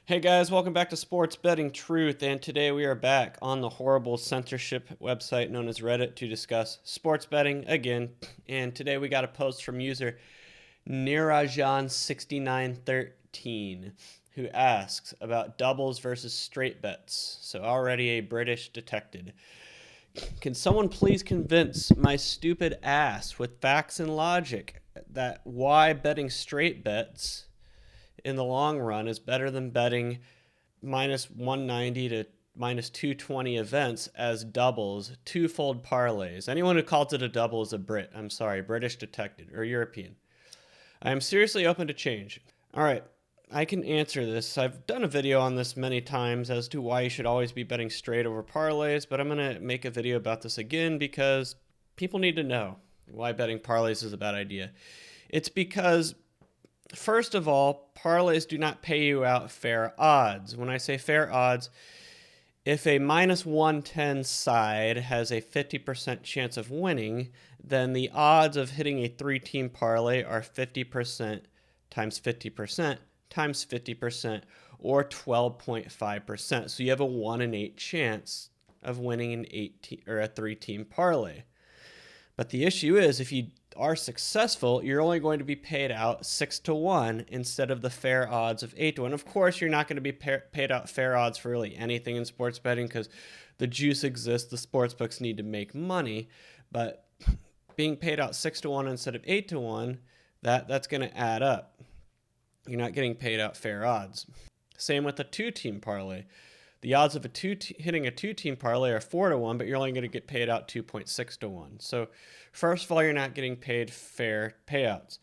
Hey guys, welcome back to Sports Betting Truth, and today we are back on the horrible censorship website known as Reddit to discuss sports betting again. And today we got a post from user Nirajan6913 who asks about doubles versus straight bets. So already a British detected. Can someone please convince my stupid ass with facts and logic that why betting straight bets in the long run is better than betting minus 190 to minus 220 events as doubles, twofold parlays? Anyone who calls it a double is a Brit. I'm sorry, British detected or European. I am seriously open to change. All right, I can answer this. I've done a video on this many times as to why you should always be betting straight over parlays, but I'm going to make a video about this again because people need to know why betting parlays is a bad idea. It's because, first of all, parlays do not pay you out fair odds. When I say fair odds, if a minus 110 side has a 50% chance of winning, then the odds of hitting a three-team parlay are 50% times 50% times 50%, or 12.5%. So you have a 1 in 8 chance of winning a three-team parlay. But the issue is, if you are successful, you're only going to be paid out 6-1 instead of the fair odds of 8-1. Of course, you're not going to be paid out fair odds for really anything in sports betting because the juice exists. The sports books need to make money, but being paid out 6-1 instead of 8-1, that's going to add up. You're not getting paid out fair odds. Same with a two-team parlay. The odds of hitting a two-team parlay are 4-1, but you're only going to get paid out 2.6-1. So first of all, you're not getting paid fair payouts.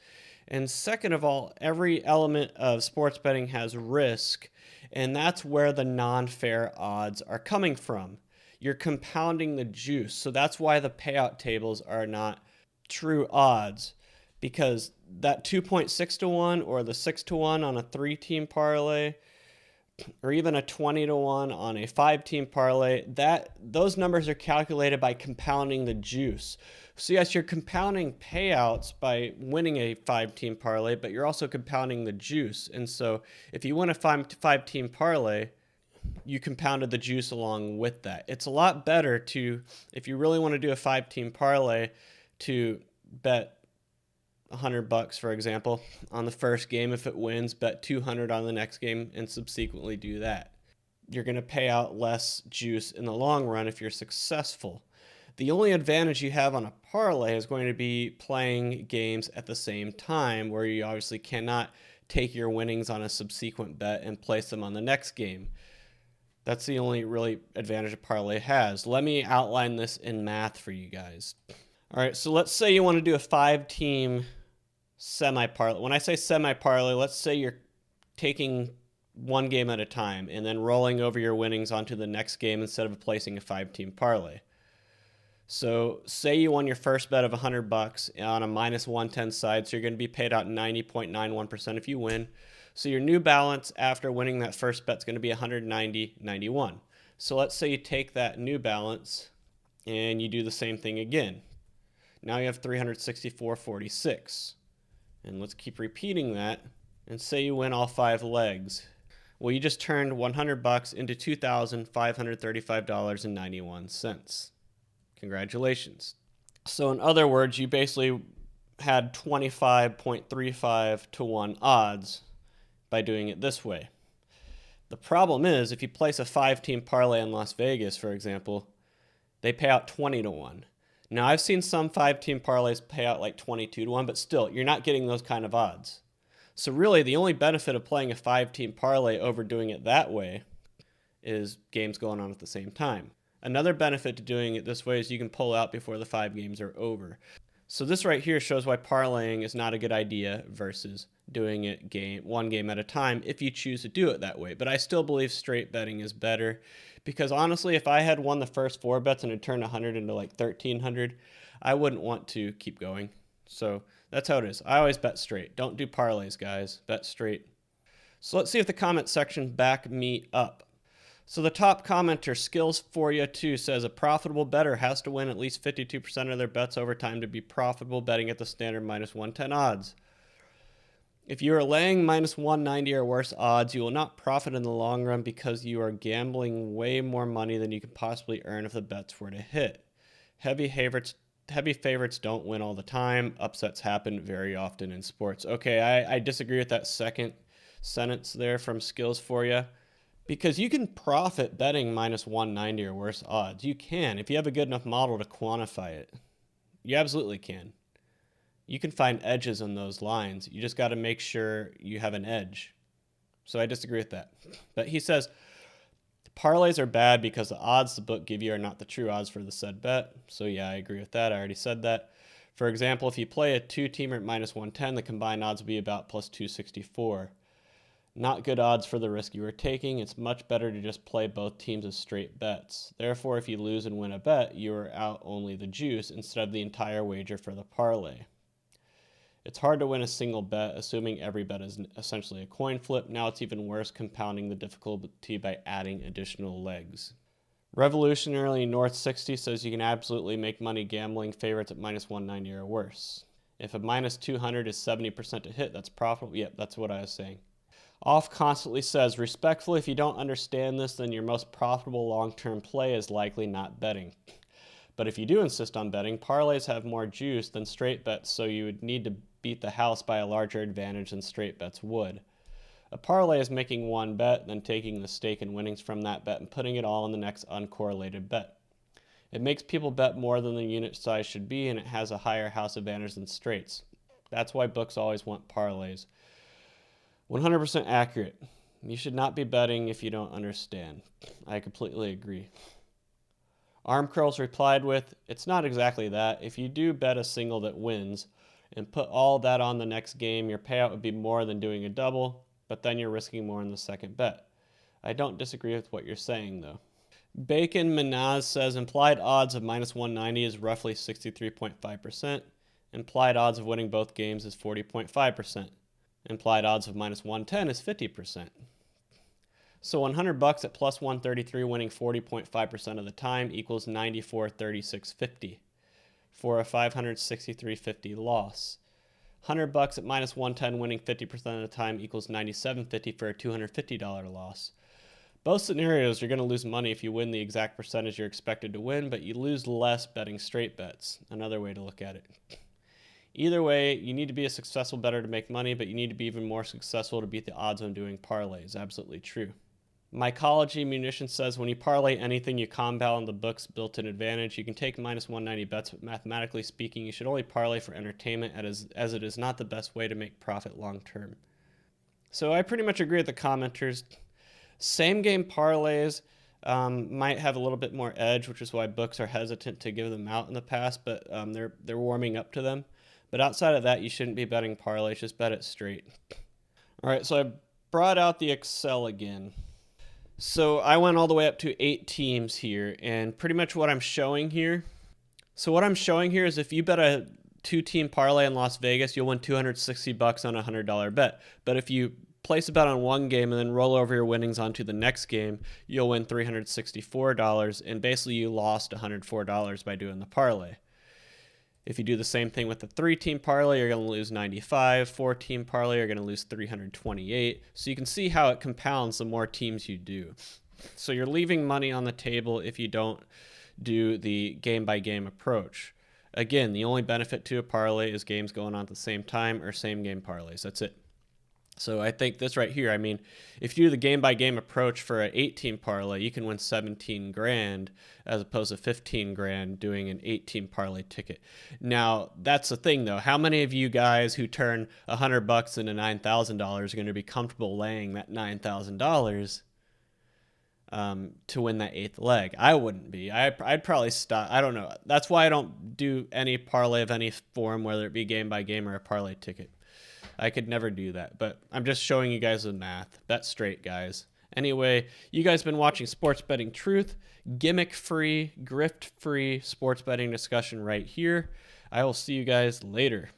And second of all, every element of sports betting has risk, and that's where the non-fair odds are coming from. You're compounding the juice. So that's why the payout tables are not true odds, because that 2.6-1 or the 6-1 on a three-team parlay, or even a 20-1 on a 5-team parlay, those numbers are calculated by compounding the juice. So yes, you're compounding payouts by winning a 5-team parlay, but you're also compounding the juice. And so if you win a 5-team parlay, you compounded the juice along with that. It's a lot better to, if you really want to do a 5-team parlay, to bet $100, for example, on the first game. If it wins, bet 200 on the next game and subsequently do that. You're going to pay out less juice in the long run if you're successful. The only advantage you have on a parlay is going to be playing games at the same time, where you obviously cannot take your winnings on a subsequent bet and place them on the next game. That's the only really advantage a parlay has. Let me outline this in math for you guys. All right, so let's say you want to do a 5-team semi-parlay. When I say semi-parlay, let's say you're taking one game at a time and then rolling over your winnings onto the next game instead of placing a 5-team parlay. So say you won your first bet of $100 on a minus 110 side, so you're going to be paid out 90.91% if you win. So your new balance after winning that first bet is going to be 190.91. So let's say you take that new balance and you do the same thing again. Now you have 364.46. And let's keep repeating that. And say you win all 5 legs. Well, you just turned $100 into $2,535.91. Congratulations. So in other words, you basically had 25.35-1 odds by doing it this way. The problem is, if you place a 5-team parlay in Las Vegas, for example, they pay out 20-1. Now, I've seen some 5-team parlays pay out like 22-1, but still, you're not getting those kind of odds. So really, the only benefit of playing a 5-team parlay over doing it that way is games going on at the same time. Another benefit to doing it this way is you can pull out before the 5 games are over. So this right here shows why parlaying is not a good idea versus doing it one game at a time if you choose to do it that way. But I still believe straight betting is better, because honestly, if I had won the first 4 bets and it turned 100 into like 1,300, I wouldn't want to keep going. So that's how it is. I always bet straight. Don't do parlays, guys. Bet straight. So let's see if the comment section back me up. So the top commenter, Skills for You Too, says a profitable bettor has to win at least 52% of their bets over time to be profitable betting at the standard minus 110 odds. If you are laying minus 190 or worse odds, you will not profit in the long run because you are gambling way more money than you could possibly earn if the bets were to hit. Heavy favorites don't win all the time. Upsets happen very often in sports. Okay, I disagree with that second sentence there from Skills for you, because you can profit betting minus 190 or worse odds. You can, if you have a good enough model to quantify it. You absolutely can. You can find edges on those lines. You just got to make sure you have an edge. So I disagree with that. But he says, parlays are bad because the odds the book give you are not the true odds for the said bet. So yeah, I agree with that. I already said that. For example, if you play a two-teamer at minus 110, the combined odds will be about plus 264. Not good odds for the risk you are taking. It's much better to just play both teams as straight bets. Therefore, if you lose and win a bet, you are out only the juice instead of the entire wager for the parlay. It's hard to win a single bet, assuming every bet is essentially a coin flip. Now it's even worse, compounding the difficulty by adding additional legs. Revolutionary North 60 says you can absolutely make money gambling favorites at minus 190 or worse. If a minus 200 is 70% to hit, that's profitable. Yep, that's what I was saying. Off constantly says, respectfully, if you don't understand this, then your most profitable long-term play is likely not betting. But if you do insist on betting, parlays have more juice than straight bets, so you would need to beat the house by a larger advantage than straight bets would. A parlay is making one bet, then taking the stake and winnings from that bet and putting it all in the next uncorrelated bet. It makes people bet more than the unit size should be, and it has a higher house advantage than straights. That's why books always want parlays. 100% accurate. You should not be betting if you don't understand. I completely agree. Arm Curls replied with, it's not exactly that. If you do bet a single that wins and put all that on the next game, your payout would be more than doing a double, but then you're risking more in the second bet. I don't disagree with what you're saying, though. Bacon Minaz says implied odds of minus 190 is roughly 63.5%. Implied odds of winning both games is 40.5%. Implied odds of minus 110 is 50%. So $100 at plus 133 winning 40.5% of the time equals 94.3650 for a 563.50 loss. $100 at minus 110 winning 50% of the time equals 97.50 for a $250 loss. Both scenarios, you're going to lose money if you win the exact percentage you're expected to win, but you lose less betting straight bets. Another way to look at it. Either way, you need to be a successful bettor to make money, but you need to be even more successful to beat the odds on doing parlays. Absolutely true. Mycology Munition says when you parlay anything, you compound the book's built-in advantage. You can take minus 190 bets, but mathematically speaking, you should only parlay for entertainment as it is not the best way to make profit long term. So I pretty much agree with the commenters. Same game parlays might have a little bit more edge, which is why books are hesitant to give them out in the past, but they're warming up to them. But outside of that, you shouldn't be betting parlays, just bet it straight. All right, so I brought out the Excel again. So I went all the way up to 8 teams here, and pretty much what I'm showing here. So what I'm showing here is if you bet a 2-team parlay in Las Vegas, you'll win $260 on a $100 bet. But if you place a bet on one game and then roll over your winnings onto the next game, you'll win $364, and basically you lost $104 by doing the parlay. If you do the same thing with the 3-team parlay, you're going to lose 95. 4-team parlay, you're going to lose 328. So you can see how it compounds the more teams you do. So you're leaving money on the table if you don't do the game-by-game approach. Again, the only benefit to a parlay is games going on at the same time or same-game parlays. That's it. So I think this right here, I mean, if you do the game-by-game approach for an 8-team parlay, you can win 17 grand as opposed to 15 grand doing an 8-team parlay ticket. Now, that's the thing, though. How many of you guys who turn $100 into $9,000 are going to be comfortable laying that $9,000 to win that 8th leg? I wouldn't be. I'd probably stop. I don't know. That's why I don't do any parlay of any form, whether it be game-by-game or a parlay ticket. I could never do that, but I'm just showing you guys the math. Bet straight, guys. Anyway, you guys been watching Sports Betting Truth, gimmick-free, grift-free sports betting discussion right here. I will see you guys later.